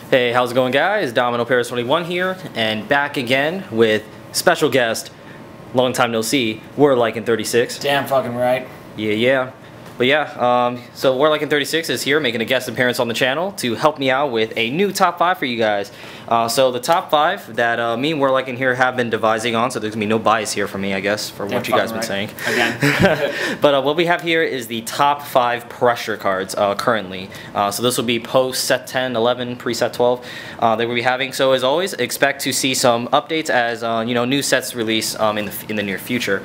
Hey, how's it going, guys? Domino Paris 21 here, and back again with special guest, long time no see, Warlike 36. Damn fucking right. Yeah. But yeah, so Warlike 36 is here making a guest appearance on the channel to help me out with a new top 5 for you guys. So the top 5 that me and Warlike in here have been devising on, so there's gonna be no bias here for me, I guess, for what you guys have been saying. Again. But what we have here is the top 5 pressure cards currently. So this will be post set 10, 11, pre-set 12 that we'll be having. So as always, expect to see some updates as new sets release in the near future.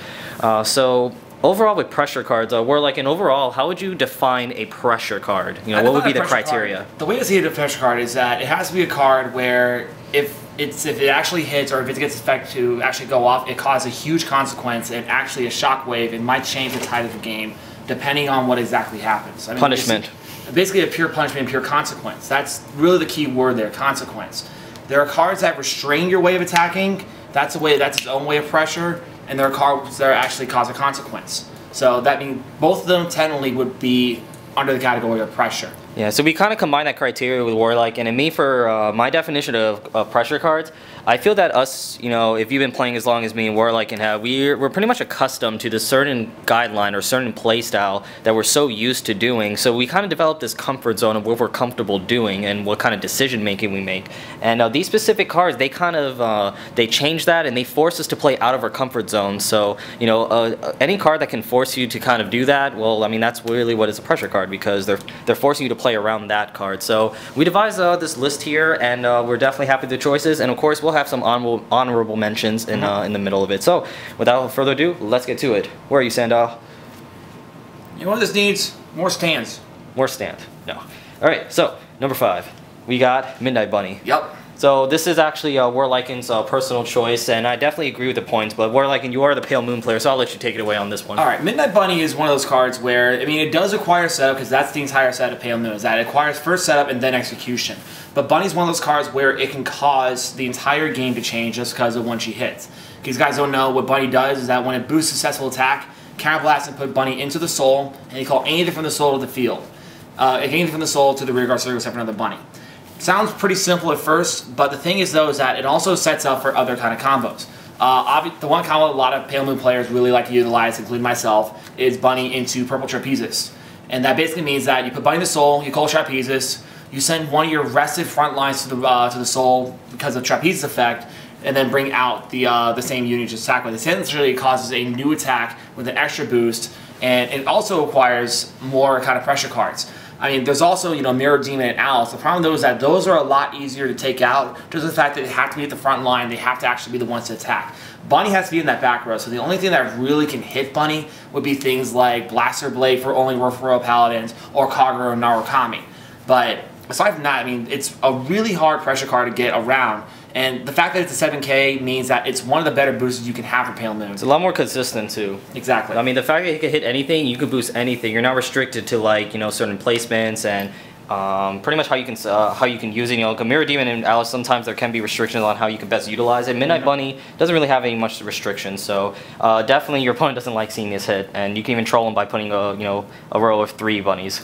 So overall with pressure cards, Warlike, and overall, how would you define a pressure card? What would be the criteria? The way to see a pressure card is that it has to be a card where if it actually hits or if it gets effect to actually go off, it causes a huge consequence and actually a shockwave. It might change the tide of the game depending on what exactly happens. I mean, Punishment. Basically a pure punishment and pure consequence. That's really the key word there, consequence. There are cards that restrain your way of attacking. That's its own way of pressure. And there are cards that actually cause a consequence. So that means both of them technically would be under the category of pressure. Yeah, so we kind of combine that criteria with Warlike, and in me, for my definition of pressure cards, I feel that us, if you've been playing as long as me and Warlike and have, we're pretty much accustomed to this certain guideline or certain play style that we're so used to doing. So we kind of developed this comfort zone of what we're comfortable doing and what kind of decision making we make. And these specific cards, they kind of they change that and they force us to play out of our comfort zone. So any card that can force you to kind of do that, well, I mean that's really what is a pressure card, because they're forcing you to play around that card. So we devised this list here, and we're definitely happy with the choices, and of course we'll have some honorable mentions in the middle of it. So without further ado, let's get to it. Where are you, Sandal? You know what this needs? More stands. More stand. No. Alright, so number 5, we got Midnight Bunny. Yep. So this is actually Warlike's personal choice, and I definitely agree with the points, but Warlike, you are the Pale Moon player, so I'll let you take it away on this one. Alright, Midnight Bunny is one of those cards where, I mean, it does require setup, because that's the entire set of Pale Moon, is that it requires first setup and then execution. But Bunny's one of those cards where it can cause the entire game to change just because of when she hits. If you guys don't know, what Bunny does is that when it boosts successful attack, counterblast and put Bunny into the soul, and you call anything from the soul to the field. Anything from the soul to the rearguard circle except for another Bunny. Sounds pretty simple at first, but the thing is though is that it also sets up for other kind of combos. The one combo a lot of Pale Moon players really like to utilize, including myself, is Bunny into Purple Trapezes. And that basically means that you put Bunny in the soul, you call Trapezes, you send one of your rested front lines to the soul because of Trapezes effect, and then bring out the same unit to attack with. It essentially causes a new attack with an extra boost, and it also requires more kind of pressure cards. I mean, there's also, Mirror Demon and Alice. The problem though is that those are a lot easier to take out, just the fact that they have to be at the front line, they have to actually be the ones to attack. Bunny has to be in that back row, so the only thing that really can hit Bunny would be things like Blaster Blade for only Royal Paladins, or Kagura or Narukami. But aside from that, I mean, it's a really hard pressure card to get around. And the fact that it's a 7K means that it's one of the better boosters you can have for Pale Moon. It's a lot more consistent too. Exactly. I mean, the fact that you can hit anything, you can boost anything. You're not restricted to certain placements and pretty much how you can use it. Mirror Demon and Alice, sometimes there can be restrictions on how you can best utilize it. Midnight Bunny doesn't really have any much restrictions, so definitely your opponent doesn't like seeing this hit, and you can even troll them by putting a row of 3 bunnies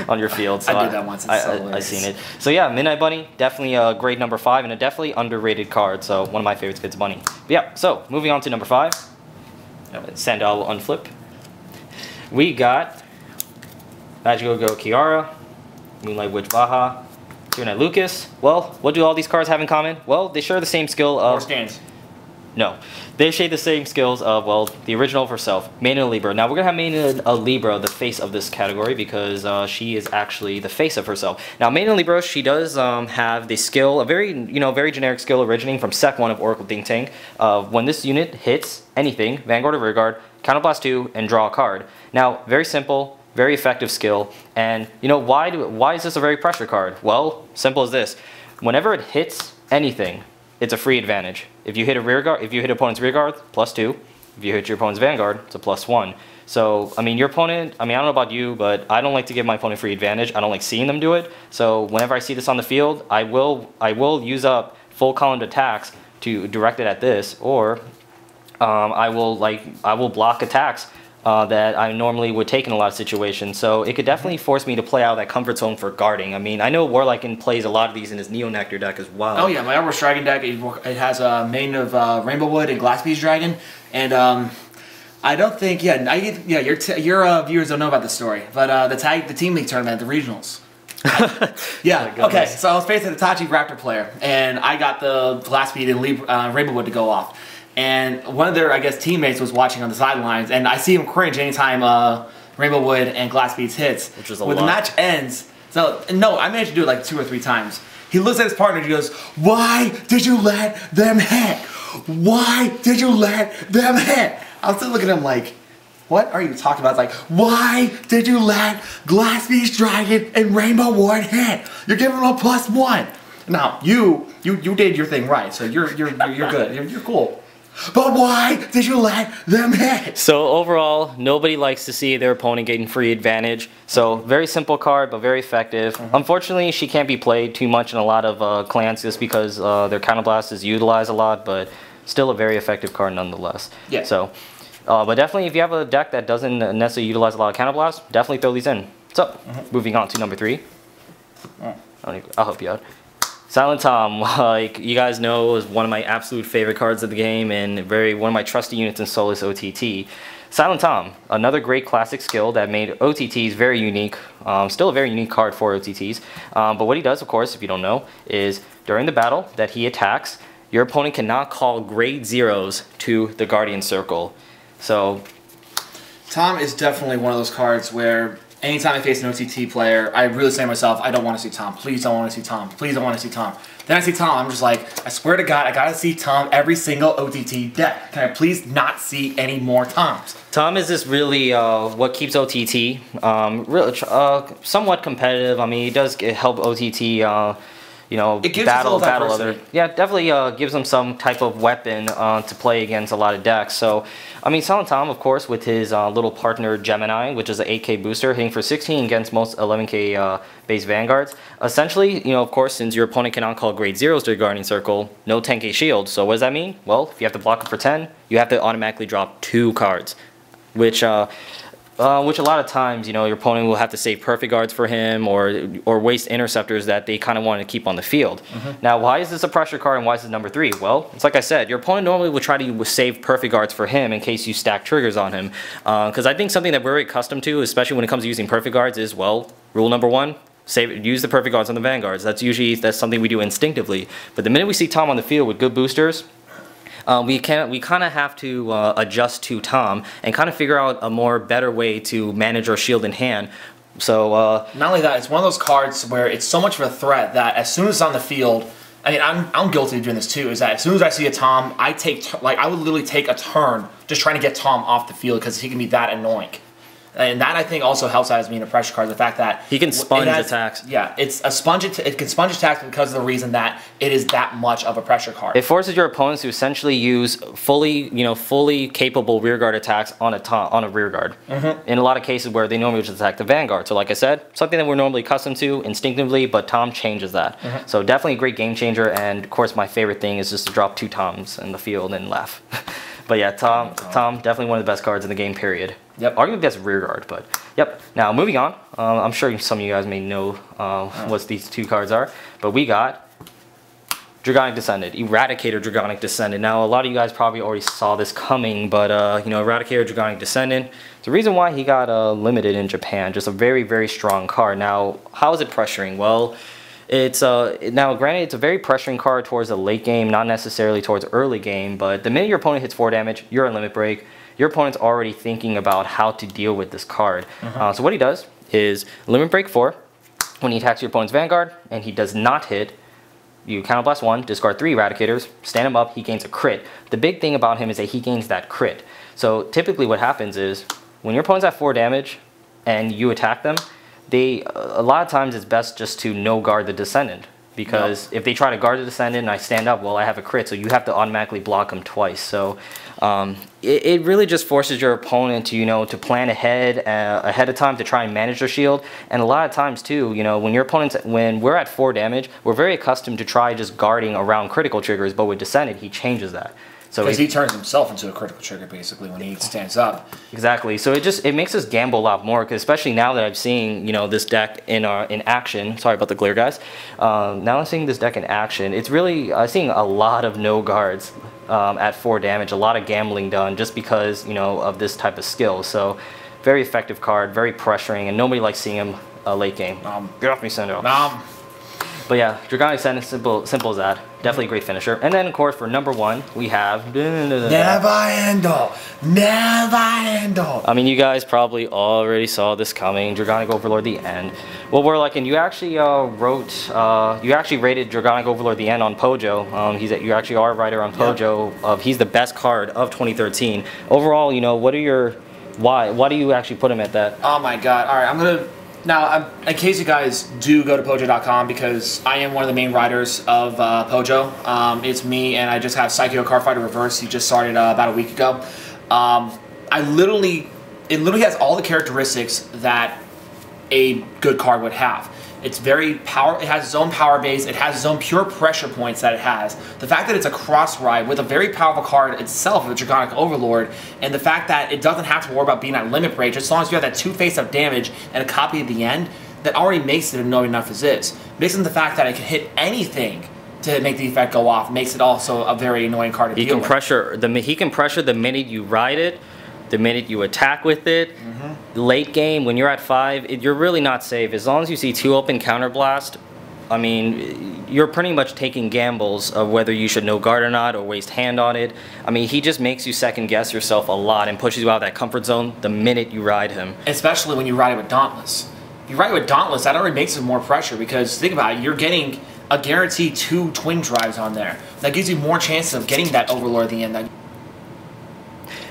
on your field. So I did that once. I've seen it. So yeah, Midnight Bunny, definitely a great number 5 and a definitely underrated card. So one of my favorites gets Bunny. But yeah, so moving on to number 5, Sandal Unflip. We got Magical Girl Kiara, Moonlight Witch Baha, Tyranite Lucas. Well, what do all these cards have in common? Well, they share the same skill of... More stands. No. They share the same skills of, well, the original of herself, Maiden of Libra. Now, we're going to have Maiden of Libra, the face of this category, because she is actually the face of herself. Now, Maiden of Libra, she does have the skill, a very, very generic skill originating from Sec 1 of Oracle Think Tank. When this unit hits anything, Vanguard or Rearguard, Counterblast 2, and draw a card. Now, very simple. Very effective skill, and why is this a very pressure card? Well, simple as this: whenever it hits anything, it's a free advantage. If you hit a rearguard, if you hit opponent's rearguard, +2. If you hit your opponent's vanguard, it's a +1. So I mean, your opponent. I mean, I don't know about you, but I don't like to give my opponent free advantage. I don't like seeing them do it. So whenever I see this on the field, I will use up full column attacks to direct it at this, or I will block attacks that I normally would take in a lot of situations. So it could definitely force me to play out of that comfort zone for guarding. I mean, I know Warlock plays a lot of these in his Neo Nectar deck as well. Oh yeah, my Ouroboros Dragon deck, it has a main of Rainbow Wood and Glassbeast Dragon, and I don't think, your viewers don't know about this story, but the Team League tournament, the regionals. Yeah, okay, so I was facing a Tachi Raptor player, and I got the Glassbeast and Rainbow Wood to go off. And one of their, I guess, teammates was watching on the sidelines, and I see him cringe anytime Rainbow Wood and Glassbeast hits. Which is a lot. When the match ends, so, no, I managed to do it like 2 or 3 times. He looks at his partner and he goes, "Why did you let them hit? Why did you let them hit?" I was still looking at him like, what are you talking about? It's like, why did you let Glassbeast Dragon and Rainbow Wood hit? You're giving them a +1. Now, you did your thing right, so you're good. You're cool. But why did you let them hit? So overall, nobody likes to see their opponent getting free advantage. So very simple card, but very effective. Unfortunately, she can't be played too much in a lot of clans just because their Counterblast is utilized a lot, but still a very effective card nonetheless. Yeah. So, but definitely if you have a deck that doesn't necessarily utilize a lot of Counterblast, definitely throw these in. So, moving on to number 3. I'll help you out. Silent Tom, like you guys know, is one of my absolute favorite cards of the game and one of my trusty units in Solus OTT. Silent Tom, another great classic skill that made OTTs very unique. Still a very unique card for OTTs. But what he does, of course, if you don't know, is during the battle that he attacks, your opponent cannot call grade 0s to the Guardian Circle. So, Tom is definitely one of those cards where anytime I face an OTT player, I really say to myself, I don't want to see Tom. Please don't want to see Tom. Please don't want to see Tom. Then I see Tom, I'm just like, I swear to God, I gotta see Tom every single OTT deck. Can I please not see any more Toms? Tom is just really what keeps OTT somewhat competitive. I mean, he does help OTT. Battle other. Yeah, definitely gives them some type of weapon to play against a lot of decks. So, I mean, Silent Tom, of course, with his little partner Gemini, which is an 8k booster, hitting for 16 against most 11k base Vanguards. Essentially, of course, since your opponent cannot call grade 0s to the Guardian Circle, no 10k shield. So what does that mean? Well, if you have to block it for 10, you have to automatically drop 2 cards, which a lot of times, your opponent will have to save perfect guards for him or waste interceptors that they kind of want to keep on the field. Now, why is this a pressure card and why is this number 3? Well, it's like I said, your opponent normally will try to save perfect guards for him in case you stack triggers on him. Because I think something that we're very accustomed to, especially when it comes to using perfect guards, is, well, rule number 1, use the perfect guards on the Vanguards. That's something we do instinctively. But the minute we see Tom on the field with good boosters, we kind of have to adjust to Tom and kind of figure out a more better way to manage our shield in hand. So not only that, it's one of those cards where it's so much of a threat that as soon as it's on the field, I mean, I'm guilty of doing this too. Is that as soon as I see a Tom, I would literally take a turn just trying to get Tom off the field because he can be that annoying. And that, I think, also helps out as being a pressure card. The fact that he can sponge attacks. Yeah, it's a sponge. It can sponge attacks because of the reason that it is that much of a pressure card. It forces your opponents to essentially use fully capable rearguard attacks on a rearguard. In a lot of cases where they normally just attack the Vanguard. So, like I said, something that we're normally accustomed to instinctively, but Tom changes that. So, definitely a great game changer. And of course, my favorite thing is just to drop 2 Toms in the field and laugh. But yeah, Tom, definitely one of the best cards in the game, period. Yep. Arguably that's rearguard, but yep. Now moving on, I'm sure some of you guys may know what these 2 cards are, but we got Dragonic Descendant, Eradicator Dragonic Descendant. Now a lot of you guys probably already saw this coming, but Eradicator Dragonic Descendant, the reason why he got limited in Japan, just a very, very strong card. Now, how is it pressuring? Well, it's now granted it's a very pressuring card towards the late game, not necessarily towards early game, but the minute your opponent hits 4 damage, you're on limit break. Your opponent's already thinking about how to deal with this card. So what he does is limit break 4. When he attacks your opponent's Vanguard and he does not hit, you counterblast 1, discard 3 Eradicators, stand him up, he gains a crit. The big thing about him is that he gains that crit. So typically what happens is when your opponent's at 4 damage and you attack them, a lot of times it's best just to no guard the Descendant, because if they try to guard the Descendant and I stand up, well, I have a crit, so you have to automatically block them twice. So it really just forces your opponent to to plan ahead of time to try and manage their shield. And a lot of times too, when we're at 4 damage, we're very accustomed to try just guarding around critical triggers, but with Descendant he changes that. So because he turns himself into a critical trigger basically when he stands up. Exactly. So it makes us gamble a lot more, because especially now that I've seen this deck in action. Sorry about the glare, guys. Now I'm seeing this deck in action. It's really seeing a lot of no guards at 4 damage. A lot of gambling done just because of this type of skill. So very effective card, very pressuring, and nobody likes seeing him late game. Get off me, Sandal. But yeah, Dragonic Descendant, simple as that. Definitely a great finisher. And then, of course, for number 1, we have... Never handle! Never handle! I mean, you guys probably already saw this coming. Dragonic Overlord, the end. Well, we're like, and you actually you actually rated Dragonic Overlord, the end on Pojo. You actually are a writer on Pojo. He's the best card of 2013. Overall, what are your... Why do you actually put him at that? Oh my god. Alright, I'm gonna... Now, in case you guys do go to Pojo.com, because I am one of the main writers of Pojo. It's me, and I just have Psycho Cardfight Reverse. He just started about a week ago. It literally has all the characteristics that a good card would have. It's very power. It has its own power base. It has its own pure pressure points that it has. The fact that it's a cross ride with a very powerful card itself, the Dragonic Overlord, and the fact that it doesn't have to worry about being at limit break, as long as you have that 2 face-up damage and a copy at the end, that already makes it annoying enough as is. Mixing the fact that it can hit anything to make the effect go off makes it also a very annoying card to deal with. He can pressure the minute you ride it, the minute you attack with it. Late game, when you're at 5, you're really not safe. As long as you see 2 open counterblast, I mean, you're pretty much taking gambles of whether you should no guard or not, or waste hand on it. I mean, he just makes you second guess yourself a lot and pushes you out of that comfort zone the minute you ride him. Especially when you ride it with Dauntless. If you ride it with Dauntless, that already makes it more pressure, because think about it, you're getting a guaranteed 2 twin drives on there. That gives you more chances of getting that Overlord at the end.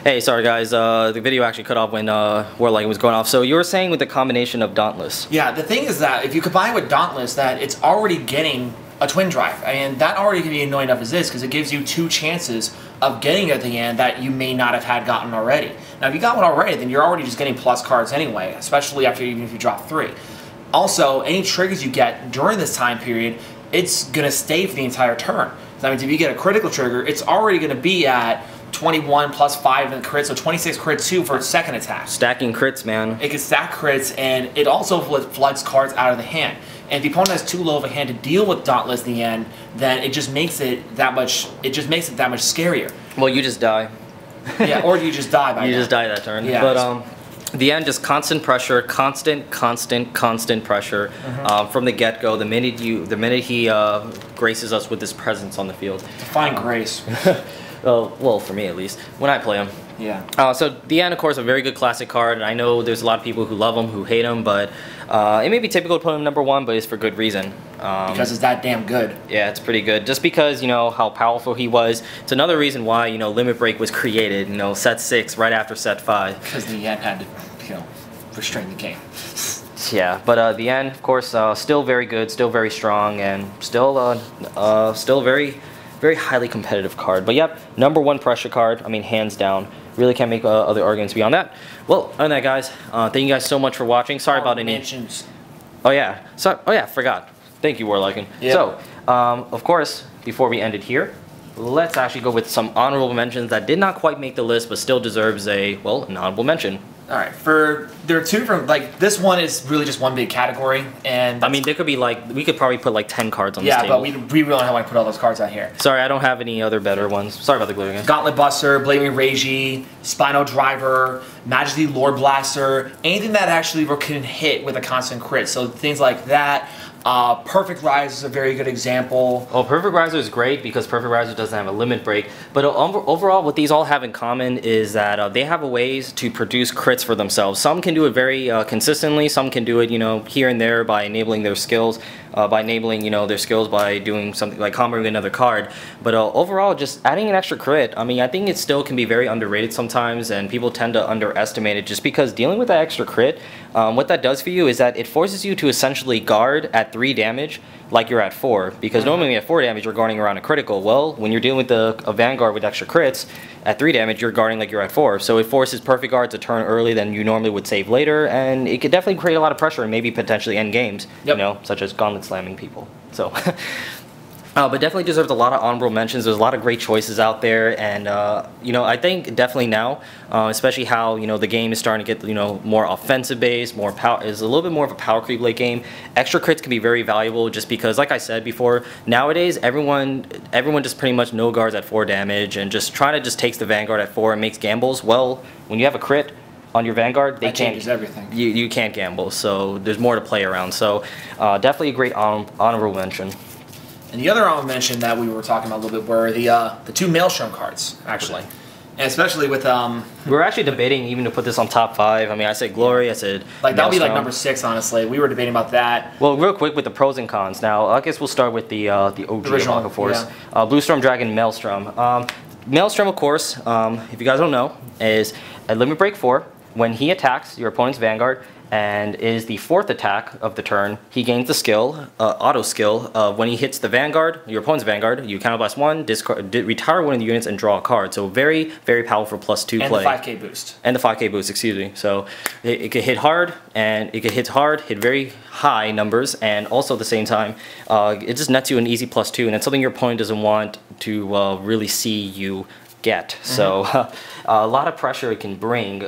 Hey, sorry guys, the video actually cut off when Warlight was going off. So you were saying with the combination of Dauntless. Yeah, the thing is that if you combine with Dauntless, that it's already getting a twin drive. I mean, that already can be annoying enough as is, because it gives you 2 chances of getting at the end that you may not have had gotten already. Now, if you got one already, then you're already just getting plus cards anyway, especially even if you drop 3. Also, any triggers you get during this time period, it's going to stay for the entire turn. That means if you get a critical trigger, it's already going to be at 21 plus 5 in the crit, so 26 crit 2 for its second attack. Stacking crits, man. It can stack crits, and it also floods cards out of the hand. And if the opponent has too low of a hand to deal with Dauntless in the end, then it just makes it that much. It just makes it that much scarier. Well, you just die. Yeah, or you just die by you that. just die that turn. Yeah. But the end, just constant pressure, constant pressure from the get-go. The minute he graces us with his presence on the field. Define grace. Well, for me at least, when I play him. Yeah. So the end, of course, a very good classic card, and I know there's a lot of people who love him, who hate him, but it may be typical to put him number 1, but it's for good reason. Because it's that damn good. Yeah, it's pretty good. Just because, how powerful he was. It's another reason why, Limit Break was created, set 6 right after set 5. Because the end had to, restrain the game. Yeah, but the end, of course, still very good, still very strong, and still very highly competitive card. But yep, number 1 pressure card. I mean, hands down. Really can't make other arguments beyond that. Well, other than that, guys, thank you guys so much for watching. Sorry about any mentions. Oh yeah, forgot. Thank you, Warliken. Yep. So, of course, before we end it here, let's actually go with some honorable mentions that did not quite make the list, but still deserves an honorable mention. All right, there are 2 from, this one is really just one big category, and I mean, there could be we could probably put 10 cards on this table. Yeah, but we really don't want to put all those cards out here. Sorry, I don't have any other better ones. Sorry about the glue again. Gauntlet Buster, Blaming Reiji, Spinal Driver, Majesty Lord Blaster, anything that actually can hit with a constant crit. So things like that. Perfect Rise is a very good example. Oh, Perfect Riser is great because Perfect Riser doesn't have a limit break. But overall, what these all have in common is that they have ways to produce crits for themselves. Some can do it very consistently. Some can do it, here and there by enabling their skills. By doing something like comboing another card. But overall, just adding an extra crit, I mean, I think it still can be very underrated sometimes, and people tend to underestimate it just because dealing with that extra crit, what that does for you is that it forces you to essentially guard at 3 damage like you're at 4, because normally at 4 damage you're guarding around a critical. Well, when you're dealing with a Vanguard with extra crits, at 3 damage you're guarding like you're at 4. So it forces perfect guard to turn early than you normally would save later, and it could definitely create a lot of pressure and maybe potentially end games, such as gauntlet slamming people. So But definitely deserves a lot of honorable mentions. There's a lot of great choices out there, and you know, I think definitely now, especially how, you know, the game is starting to get, you know, more offensive based, more power, is a little bit more of a power creep late game. Extra crits can be very valuable just because, like I said before, nowadays everyone just pretty much no guards at 4 damage and just trying to just takes the Vanguard at 4 and makes gambles. Well, when you have a crit on your Vanguard, that changes everything. You can't gamble, so there's more to play around. So definitely a great honorable mention. And the other honorable mention that we were talking about a little bit were the 2 Maelstrom cards, actually. And especially with we were actually debating even to put this on top 5. I mean, I said Glory, I said like that would be like number 6, honestly. We were debating about that. Well, real quick with the pros and cons. Now, I guess we'll start with the OG original Aqua Force. Yeah. Blue Storm Dragon Maelstrom. Maelstrom, of course, if you guys don't know, is a limit break 4. When he attacks your opponent's Vanguard and is the 4th attack of the turn, he gains the skill, auto skill, when he hits the Vanguard, your opponent's Vanguard, you counterblast 1, retire one of the units and draw a card. So very, very powerful +2 play. And the 5k boost. And the 5k boost, excuse me. So it could hit hard, and it could hit hard, hit very high numbers, and also at the same time, it just nets you an easy +2, and it's something your opponent doesn't want to really see you get. So a lot of pressure it can bring.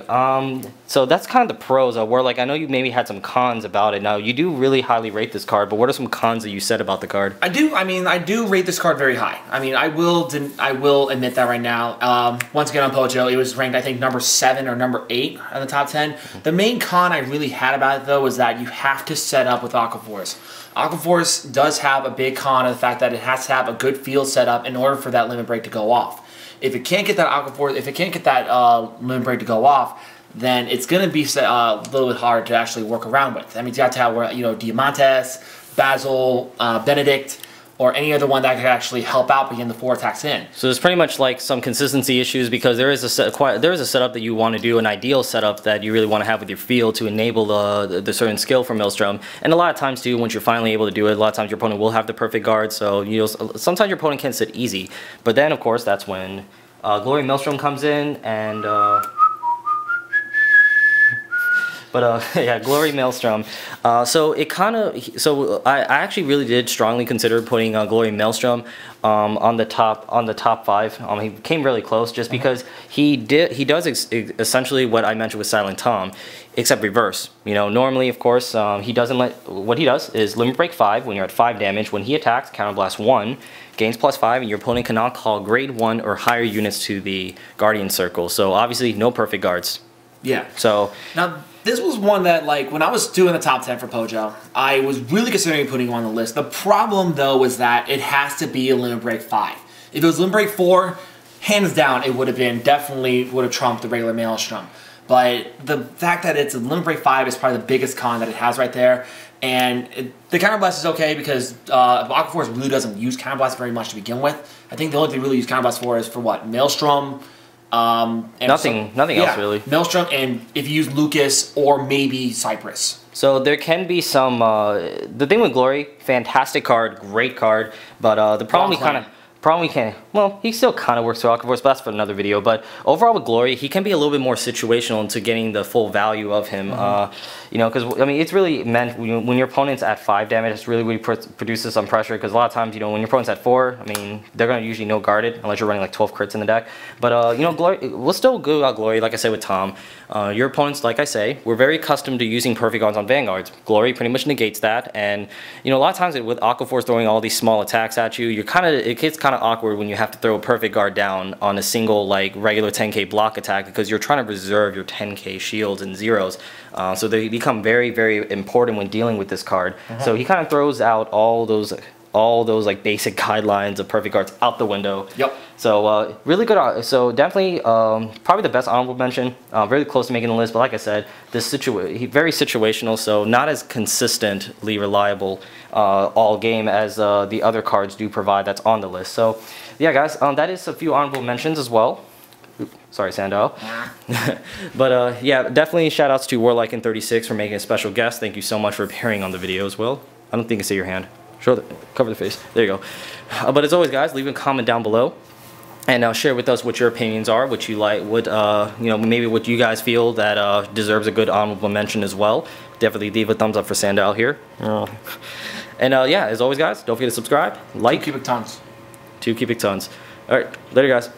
So that's kind of the pros. Where, like, I know you maybe had some cons about it. Now, you do really highly rate this card, but what are some cons that you said about the card? I do rate this card very high. I mean, I will admit that right now. Once again on Pojo, it was ranked, I think, number 7 or number 8 on the top 10. The main con I really had about it, though, was that you have to set up with Aqua Force. Aqua Force does have a big con of the fact that it has to have a good field set up in order for that limit break to go off. If it can't get that Aqua Force, if it can't get that limit break to go off, then it's going to be a little bit hard to actually work around with. That means you have to have, you know, Diamantes, Basil, Benedict, or any other one that could actually help out begin the 4 attacks in. So there's pretty much like some consistency issues because there is a setup that you want to do, an ideal setup that you really want to have with your field to enable the certain skill from Maelstrom. And a lot of times too, once you're finally able to do it, a lot of times your opponent will have the perfect guard. So you know, sometimes your opponent can sit easy, but then of course that's when Glory Maelstrom comes in and. Yeah, Glory Maelstrom. So it kind of, so I actually really did strongly consider putting Glory Maelstrom on the top 5. He came really close just because he does essentially what I mentioned with Silent Tom, except reverse. You know, normally of course he doesn't what he does is limit break 5 when you're at 5 damage. When he attacks, counterblast 1. Gains +5, and your opponent cannot call grade 1 or higher units to the Guardian Circle. So obviously no perfect guards. Yeah. So now this was one that, like, when I was doing the top 10 for Pojo, I was really considering putting him on the list. The problem though was that it has to be a limit break 5. If it was limit break 4, hands down it would have been definitely would have trumped the regular Maelstrom. But the fact that it's a limit break 5 is probably the biggest con that it has right there. And the counterblast is okay because Aqua Force really doesn't use counterblast very much to begin with. I think the only thing they really use counterblast for is for what? Maelstrom. And nothing else really. Maelstrom, and if you use Lucas or maybe Cypress. So there can be some. The thing with Glory, fantastic card, great card, but the problem well, he still kind of works through Aqua Force, but that's for another video. But overall with Glory, he can be a little bit more situational into getting the full value of him. You know, because I mean, it's really meant when your opponent's at 5 damage, it's really produces some pressure. Because a lot of times, you know, when your opponent's at 4, I mean, they're gonna usually no guarded unless you're running like 12 crits in the deck. But you know, Glory, we'll still go about Glory, like I said with Tom. Your opponents, like I say, we're very accustomed to using perfect guards on Vanguards. Glory pretty much negates that, and you know, a lot of times with Aqua Force throwing all these small attacks at you, it gets kind of awkward when you have to throw a perfect guard down on a single like regular 10k block attack because you're trying to reserve your 10k shields and zeros. So they become very, very important when dealing with this card. So he kind of throws out all those like basic guidelines of perfect guards out the window. Yep. So really good. So definitely probably the best honorable mention. Very close to making the list, but like I said, very situational. So not as consistently reliable all game as the other cards do provide that's on the list. So yeah, guys, that is a few honorable mentions as well. Oops, sorry, Sandal. But yeah, definitely shout outs to Warlike in 36 for making a special guest. Thank you so much for appearing on the video as well. I don't think I see your hand. Cover the face. There you go. But as always, guys, leave a comment down below and share with us what your opinions are, what you like, what you know, maybe what you guys feel that deserves a good honorable mention as well. Definitely leave a thumbs up for Sandal here. And yeah, as always, guys, don't forget to subscribe, like. 2 cubic tons. 2 cubic tons. All right, later, guys.